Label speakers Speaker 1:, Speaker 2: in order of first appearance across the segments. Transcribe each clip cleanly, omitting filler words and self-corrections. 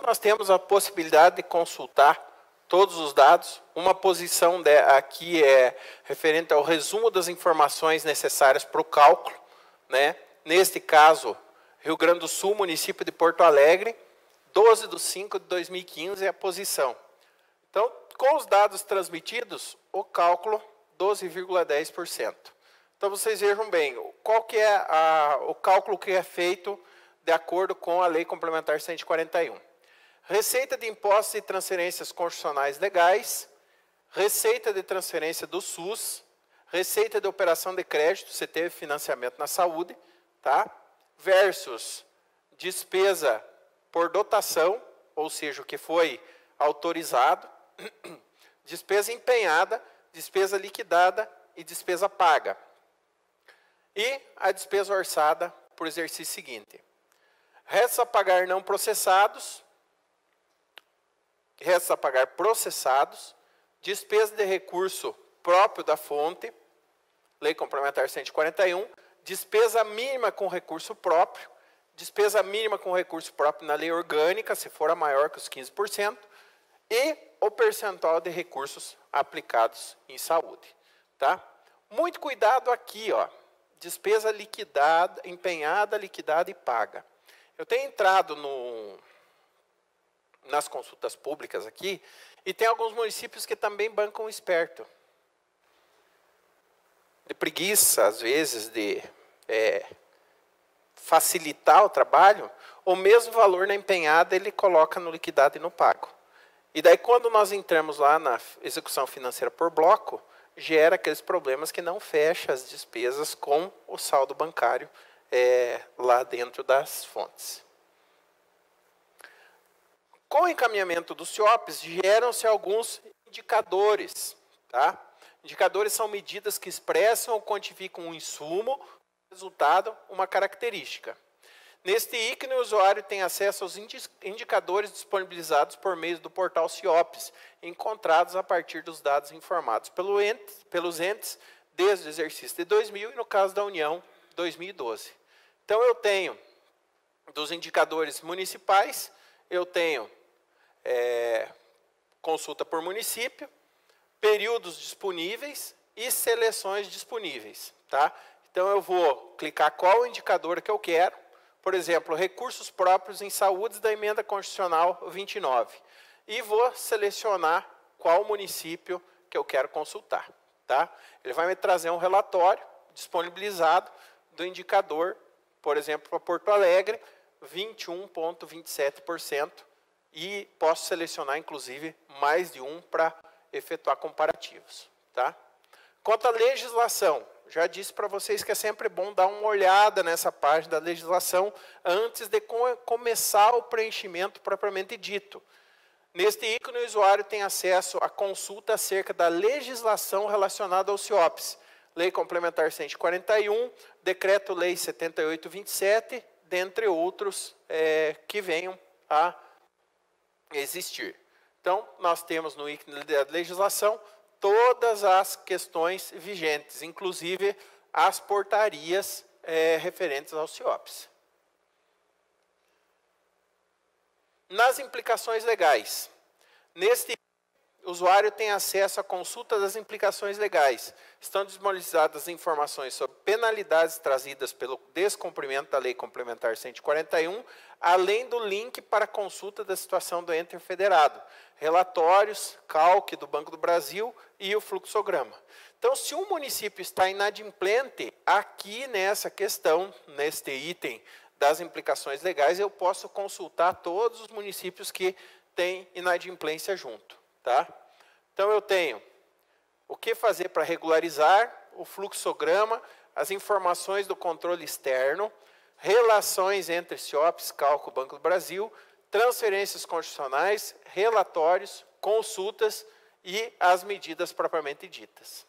Speaker 1: nós temos a possibilidade de consultar todos os dados. Uma posição aqui é referente ao resumo das informações necessárias para o cálculo, né? Neste caso, Rio Grande do Sul, município de Porto Alegre, 12/5/2015 é a posição. Então, com os dados transmitidos, o cálculo 12,10%. Então, vocês vejam bem, qual que é o cálculo que é feito de acordo com a Lei Complementar 141. Receita de impostos e transferências constitucionais legais, receita de transferência do SUS, receita de operação de crédito, você teve financiamento na saúde, tá? Versus despesa por dotação, ou seja, o que foi autorizado, despesa empenhada, despesa liquidada e despesa paga. E a despesa orçada por exercício seguinte. Resta a pagar não processados, resta a pagar processados, despesa de recurso próprio da fonte, Lei Complementar 141, despesa mínima com recurso próprio, despesa mínima com recurso próprio na lei orgânica, se for a maior que os 15%, e o percentual de recursos aplicados em saúde. Tá? Muito cuidado aqui, ó, despesa liquidada, empenhada, liquidada e paga. Eu tenho entrado nas consultas públicas aqui, e tem alguns municípios que também bancam esperto. De preguiça, às vezes, de facilitar o trabalho, o mesmo valor na empenhada ele coloca no liquidado e no pago. E daí, quando nós entramos lá na execução financeira por bloco, gera aqueles problemas que não fecha as despesas com o saldo bancário lá dentro das fontes. Com o encaminhamento dos CIOPs, geram-se alguns indicadores. Tá? Indicadores são medidas que expressam ou quantificam um insumo, resultado, uma característica. Neste ícone, o usuário tem acesso aos indicadores disponibilizados por meio do portal CIOPs, encontrados a partir dos dados informados pelos entes desde o exercício de 2000 e, no caso da União, 2012. Então, eu tenho, dos indicadores municipais, eu tenho consulta por município, períodos disponíveis e seleções disponíveis. Tá? Então, eu vou clicar qual o indicador que eu quero. Por exemplo, recursos próprios em saúde da emenda constitucional 29. E vou selecionar qual município que eu quero consultar. Tá? Ele vai me trazer um relatório disponibilizado do indicador, por exemplo, para Porto Alegre, 21,27%. E posso selecionar, inclusive, mais de um para efetuar comparativos. Tá? Quanto à legislação, já disse para vocês que é sempre bom dar uma olhada nessa página da legislação antes de começar o preenchimento propriamente dito. Neste ícone, o usuário tem acesso à consulta acerca da legislação relacionada aos CIOPs. Lei Complementar 141, Decreto-Lei 7827, dentre outros que venham a existir. Então, nós temos no ícone da legislação todas as questões vigentes, inclusive as portarias referentes aos CIOPs. Nas implicações legais, neste o usuário tem acesso à consulta das implicações legais. Estão disponibilizadas informações sobre penalidades trazidas pelo descumprimento da Lei Complementar 141, além do link para consulta da situação do ente federado, relatórios, calque do Banco do Brasil e o fluxograma. Então, se um município está inadimplente, aqui nessa questão, neste item das implicações legais, eu posso consultar todos os municípios que têm inadimplência junto. Tá? Então, eu tenho o que fazer para regularizar, o fluxograma, as informações do controle externo, relações entre CIOPs, Calco, Banco do Brasil, transferências constitucionais, relatórios, consultas e as medidas propriamente ditas.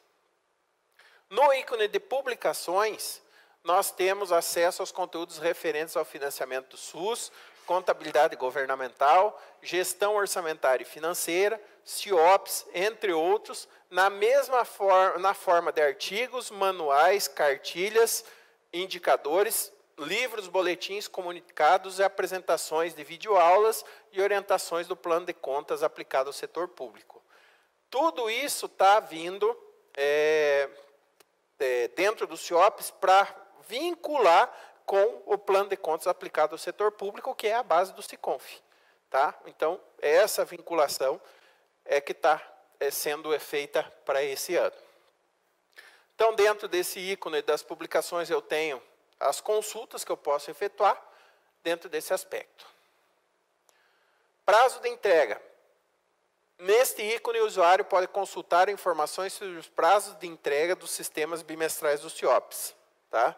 Speaker 1: No ícone de publicações, nós temos acesso aos conteúdos referentes ao financiamento do SUS, contabilidade governamental, gestão orçamentária e financeira, CIOPs, entre outros, na forma de artigos, manuais, cartilhas, indicadores livros, boletins, comunicados e apresentações de videoaulas e orientações do plano de contas aplicado ao setor público. Tudo isso está vindo dentro do CIOPS para vincular com o plano de contas aplicado ao setor público, que é a base do SICONF. Tá? Então, essa vinculação é que está sendo feita para esse ano. Então, dentro desse ícone das publicações, eu tenho as consultas que eu posso efetuar dentro desse aspecto. Prazo de entrega. Neste ícone, o usuário pode consultar informações sobre os prazos de entrega dos sistemas bimestrais do CIOPS. Tá?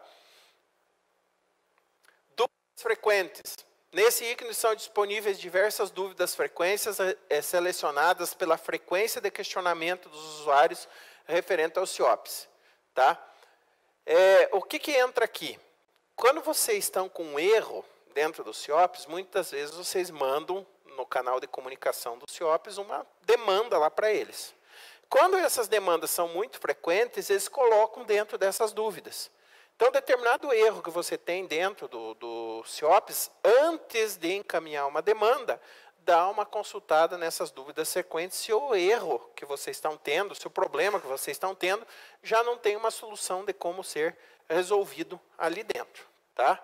Speaker 1: Dúvidas frequentes. Nesse ícone são disponíveis diversas dúvidas frequências selecionadas pela frequência de questionamento dos usuários referente ao CIOPS. Tá? O que entra aqui? Quando vocês estão com um erro dentro do CIOPS, muitas vezes vocês mandam no canal de comunicação do CIOPS uma demanda lá para eles. Quando essas demandas são muito frequentes, eles colocam dentro dessas dúvidas. Então, determinado erro que você tem dentro do CIOPS, antes de encaminhar uma demanda, dá uma consultada nessas dúvidas frequentes se o erro que vocês estão tendo, se o problema que vocês estão tendo, já não tem uma solução de como ser resolvido ali dentro. Tá?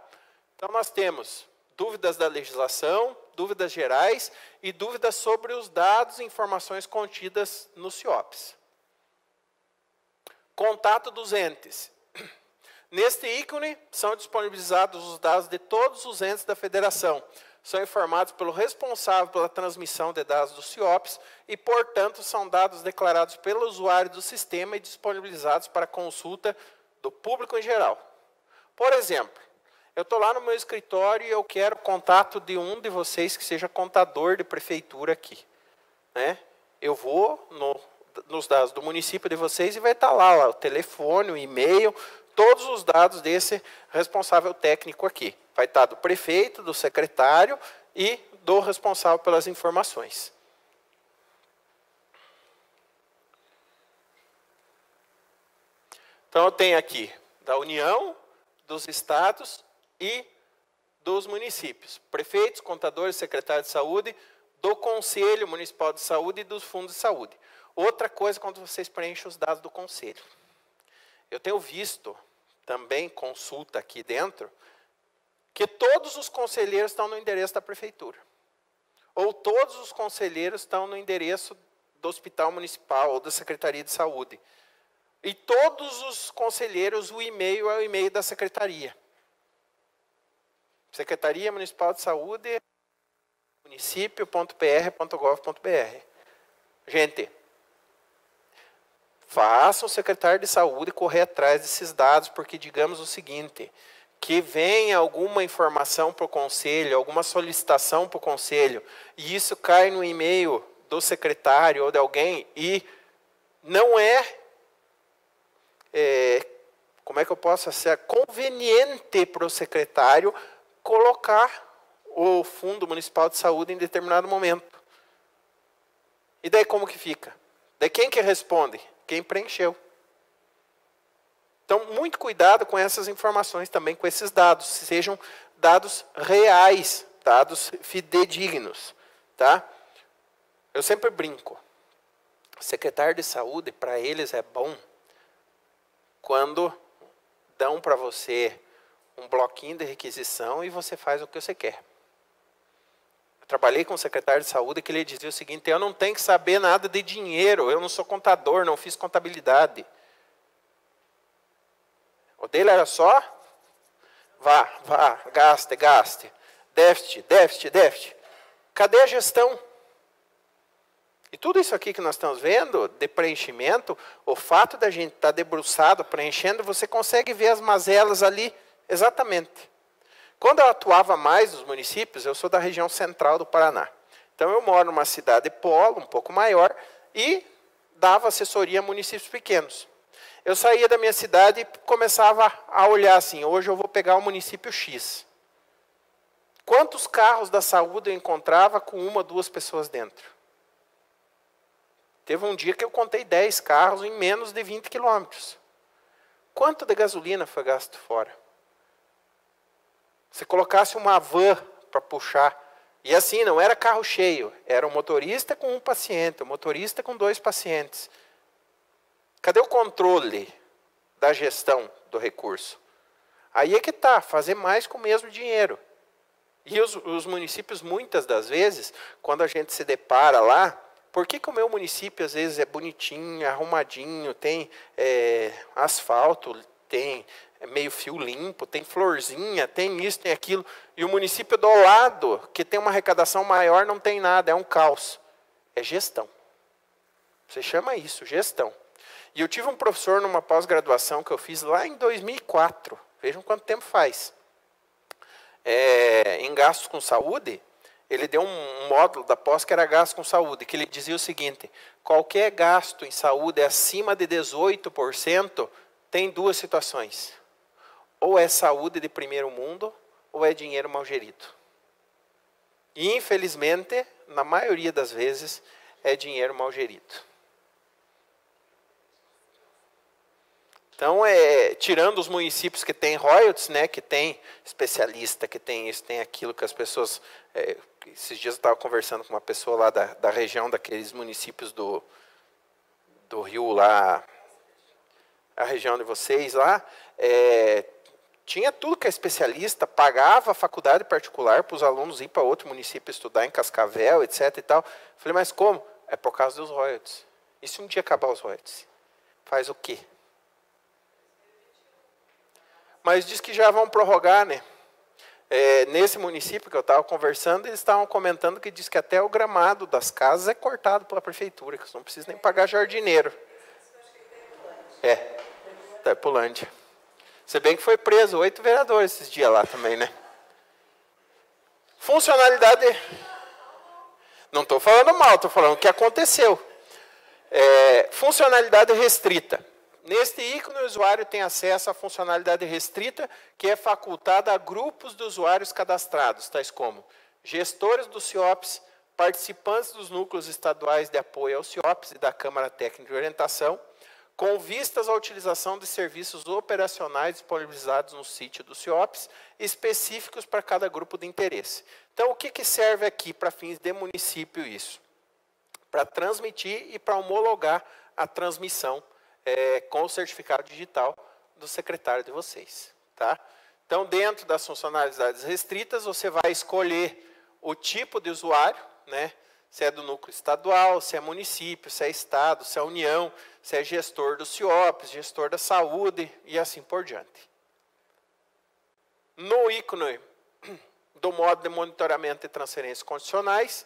Speaker 1: Então, nós temos dúvidas da legislação, dúvidas gerais e dúvidas sobre os dados e informações contidas no CIOPS. Contato dos entes. Neste ícone, são disponibilizados os dados de todos os entes da federação. São informados pelo responsável pela transmissão de dados do CIOPS e, portanto, são dados declarados pelo usuário do sistema e disponibilizados para consulta do público em geral. Por exemplo, eu estou lá no meu escritório e eu quero contato de um de vocês que seja contador de prefeitura aqui. Né? Eu vou nos dados do município de vocês e vai estar lá o telefone, o e-mail, todos os dados desse responsável técnico aqui. Vai estar do prefeito, do secretário e do responsável pelas informações. Então, eu tenho aqui da União, dos estados e dos municípios. Prefeitos, contadores, secretários de saúde, do Conselho Municipal de Saúde e dos fundos de saúde. Outra coisa, quando vocês preenchem os dados do Conselho. Eu tenho visto também consulta aqui dentro, que todos os conselheiros estão no endereço da prefeitura. Ou todos os conselheiros estão no endereço do Hospital Municipal ou da Secretaria de Saúde. E todos os conselheiros, o e-mail é o e-mail da secretaria. Secretaria Municipal de Saúde, município.pr.gov.br. Gente, faça o secretário de saúde correr atrás desses dados, porque digamos o seguinte, que venha alguma informação para o conselho, alguma solicitação para o conselho, e isso cai no e-mail do secretário ou de alguém, e não como é que eu posso ser conveniente para o secretário colocar o Fundo Municipal de Saúde em determinado momento. E daí como que fica? Daí quem que responde? Quem preencheu. Então, muito cuidado com essas informações também, com esses dados. Sejam dados reais, dados fidedignos. Tá? Eu sempre brinco. O secretário de saúde, para eles é bom quando dão para você um bloquinho de requisição e você faz o que você quer. Eu trabalhei com um secretário de saúde que ele dizia o seguinte, eu não tenho que saber nada de dinheiro, eu não sou contador, não fiz contabilidade. O dele era só, vá, gaste, déficit. Cadê a gestão? E tudo isso aqui que nós estamos vendo, de preenchimento, o fato da gente estar debruçado, preenchendo, você consegue ver as mazelas ali exatamente. Quando eu atuava mais nos municípios, eu sou da região central do Paraná. Então, eu moro numa cidade polo, um pouco maior, e dava assessoria a municípios pequenos. Eu saía da minha cidade e começava a olhar assim, hoje eu vou pegar o município X. Quantos carros da saúde eu encontrava com 1 ou 2 pessoas dentro? Teve um dia que eu contei 10 carros em menos de 20 quilômetros. Quanto de gasolina foi gasto fora? se colocasse uma van para puxar, e assim, não era carro cheio, era um motorista com um paciente, um motorista com 2 pacientes. Cadê o controle da gestão do recurso? Aí é que está, fazer mais com o mesmo dinheiro. E os municípios, muitas das vezes, quando a gente se depara lá, por que o meu município, às vezes, é bonitinho, arrumadinho, tem asfalto, tem meio fio limpo, tem florzinha, tem isso, tem aquilo, e o município do lado, que tem uma arrecadação maior, não tem nada, é um caos. É gestão. Você chama isso, gestão. E eu tive um professor numa pós-graduação que eu fiz lá em 2004, vejam quanto tempo faz. Em gastos com saúde, ele deu um módulo da pós que era gastos com saúde, que ele dizia o seguinte: qualquer gasto em saúde acima de 18% tem 2 situações. Ou é saúde de primeiro mundo, ou é dinheiro mal gerido. E, infelizmente, na maioria das vezes, é dinheiro mal gerido. Então, tirando os municípios que têm royalties, né, que tem especialista, que tem isso, tem aquilo, que as pessoas... esses dias eu estava conversando com uma pessoa lá da região, daqueles municípios do Rio lá, a região de vocês lá, tinha tudo que é especialista, pagava a faculdade particular para os alunos ir para outro município estudar em Cascavel, etc. e tal. Falei, mas como? É por causa dos royalties. E se um dia acabar os royalties? Faz o quê? Mas diz que já vão prorrogar, né? Nesse município que eu estava conversando, eles estavam comentando que diz que até o gramado das casas é cortado pela prefeitura, que você não precisa nem pagar jardineiro. Está em Pulândia. Se bem que foi preso 8 vereadores esses dias lá também, né? Funcionalidade... Não estou falando mal, estou falando o que aconteceu. Funcionalidade restrita. Neste ícone, o usuário tem acesso à funcionalidade restrita, que é facultada a grupos de usuários cadastrados, tais como gestores do CIOPS, participantes dos núcleos estaduais de apoio ao CIOPS e da Câmara Técnica de Orientação, com vistas à utilização de serviços operacionais disponibilizados no sítio do CIOPS, específicos para cada grupo de interesse. Então, o que serve aqui para fins de município isso? Para transmitir e para homologar a transmissão com o certificado digital do secretário de vocês. Tá? Então, dentro das funcionalidades restritas, você vai escolher o tipo de usuário, né? Se é do núcleo estadual, se é município, se é estado, se é união, se é gestor do CIOPS, gestor da saúde e assim por diante. No ícone do modo de monitoramento e transferências condicionais,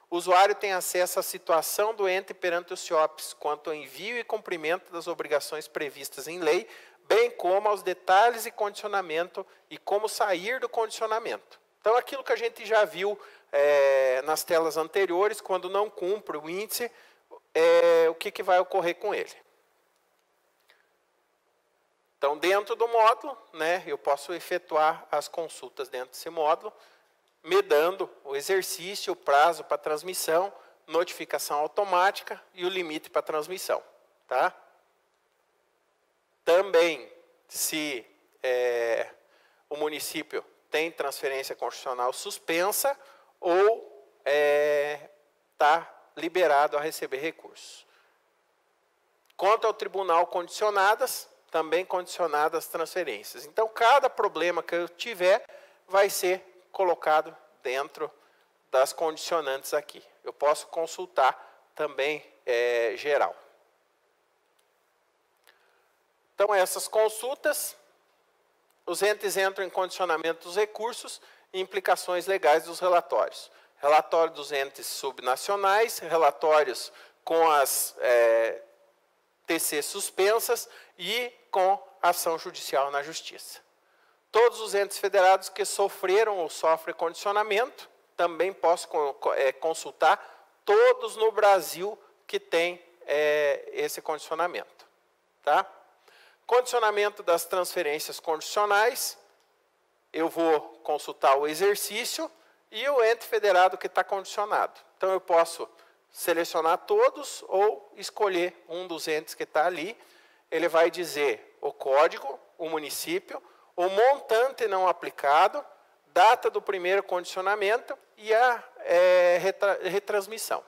Speaker 1: o usuário tem acesso à situação do ente perante o CIOPS, quanto ao envio e cumprimento das obrigações previstas em lei, bem como aos detalhes e condicionamento e como sair do condicionamento. Então, aquilo que a gente já viu nas telas anteriores, quando não cumpre o índice, o que vai ocorrer com ele. Então, dentro do módulo, né, eu posso efetuar as consultas dentro desse módulo, me dando o exercício, o prazo para transmissão, notificação automática e o limite para transmissão. Tá? Também, se o município tem transferência constitucional suspensa ou está liberado a receber recursos. Quanto ao tribunal condicionadas, também condicionadas transferências. Então, cada problema que eu tiver vai ser colocado dentro das condicionantes aqui. Eu posso consultar também geral. Então, essas consultas, os entes entram em condicionamento dos recursos e implicações legais dos relatórios. Relatório dos entes subnacionais, relatórios com as TC suspensas e com ação judicial na Justiça. Todos os entes federados que sofreram ou sofrem condicionamento, também posso consultar todos no Brasil que têm esse condicionamento. Tá? Condicionamento das transferências condicionais, eu vou consultar o exercício e o ente federado que está condicionado. Então, eu posso selecionar todos ou escolher um dos entes que está ali. Ele vai dizer o código, o município, o montante não aplicado, data do primeiro condicionamento e a retransmissão.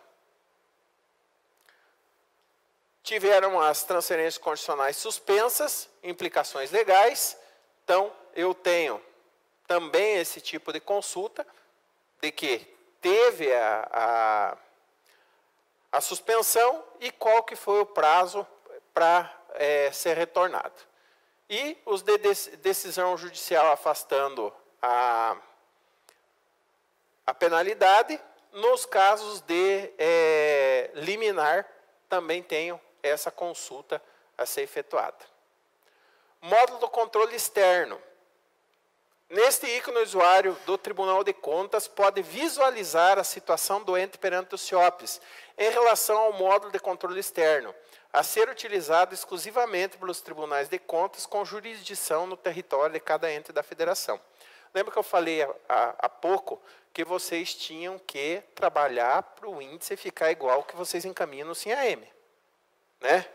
Speaker 1: Tiveram as transferências condicionais suspensas, implicações legais. Então, eu tenho também esse tipo de consulta, de que teve a suspensão e qual que foi o prazo para ser retornado. E os de decisão judicial afastando a penalidade, nos casos de liminar, também tenho essa consulta a ser efetuada. Módulo do controle externo. Neste ícone, o usuário do Tribunal de Contas pode visualizar a situação do ente perante o CIOPS em relação ao módulo de controle externo, a ser utilizado exclusivamente pelos tribunais de contas com jurisdição no território de cada ente da federação. Lembra que eu falei há pouco que vocês tinham que trabalhar para o índice ficar igual ao que vocês encaminham no SINAM, né?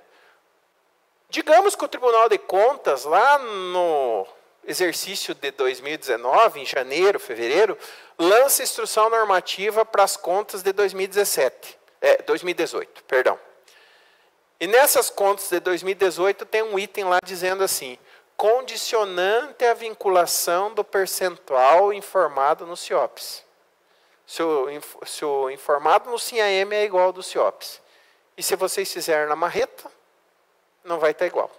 Speaker 1: Digamos que o Tribunal de Contas, lá no exercício de 2019, em janeiro, fevereiro, lança instrução normativa para as contas de 2018, perdão. E nessas contas de 2018 tem um item lá dizendo assim: condicionante à vinculação do percentual informado no CIOPS. Se o informado no SINAM é igual ao do CIOPS. E se vocês fizerem na marreta, não vai estar igual.